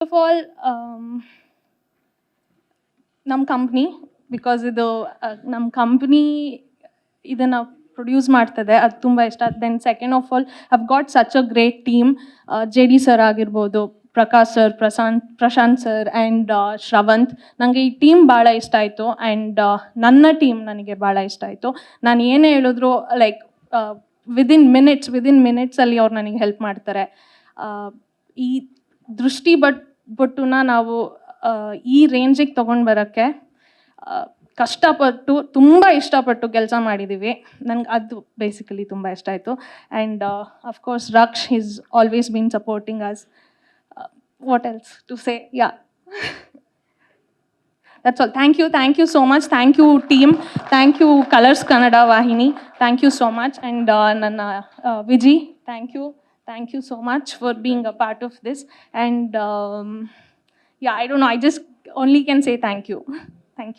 Of all ನಮ್ಮ company, because ಇದು ನಮ್ಮ ಕಂಪ್ನಿ ಇದನ್ನು ಪ್ರೊಡ್ಯೂಸ್ ಮಾಡ್ತದೆ, ಅದು ತುಂಬ ಇಷ್ಟ. Then second of all have got such a great team. J D sir ಆಗಿರ್ಬೋದು, Prakash sir, Prashant sir and Shravanth. ನನಗೆ ಈ ಟೀಮ್ ಭಾಳ ಇಷ್ಟ ಆಯಿತು. ಆ್ಯಂಡ್ ನನ್ನ ಟೀಮ್ ನನಗೆ ಭಾಳ ಇಷ್ಟ ಆಯಿತು. ನಾನು ಏನೇ ಹೇಳಿದ್ರು ಲೈಕ್ ವಿದಿನ್ ಮಿನಿಟ್ಸಲ್ಲಿ ಅವ್ರು ನನಗೆ ಹೆಲ್ಪ್ ಮಾಡ್ತಾರೆ. ಈ ದೃಷ್ಟಿ ಬಟ್ಟುನ ನಾವು ಈ ರೇಂಜಿಗೆ ತೊಗೊಂಡು ಬರೋಕ್ಕೆ ಕಷ್ಟಪಟ್ಟು, ತುಂಬ ಇಷ್ಟಪಟ್ಟು ಕೆಲಸ ಮಾಡಿದ್ದೀವಿ. ನಂಗೆ ಅದು ಬೇಸಿಕಲಿ ತುಂಬ ಇಷ್ಟ ಆಯಿತು. And of course Raksh is always been supporting us. What else to say? Yeah, that's all. Thank you so much. Thank you team. Thank you Colors Kannada Vahini. Thank you so much. And Nanna Viji, thank you so much for being a part of this. And yeah, I don't know, I just only can say thank you.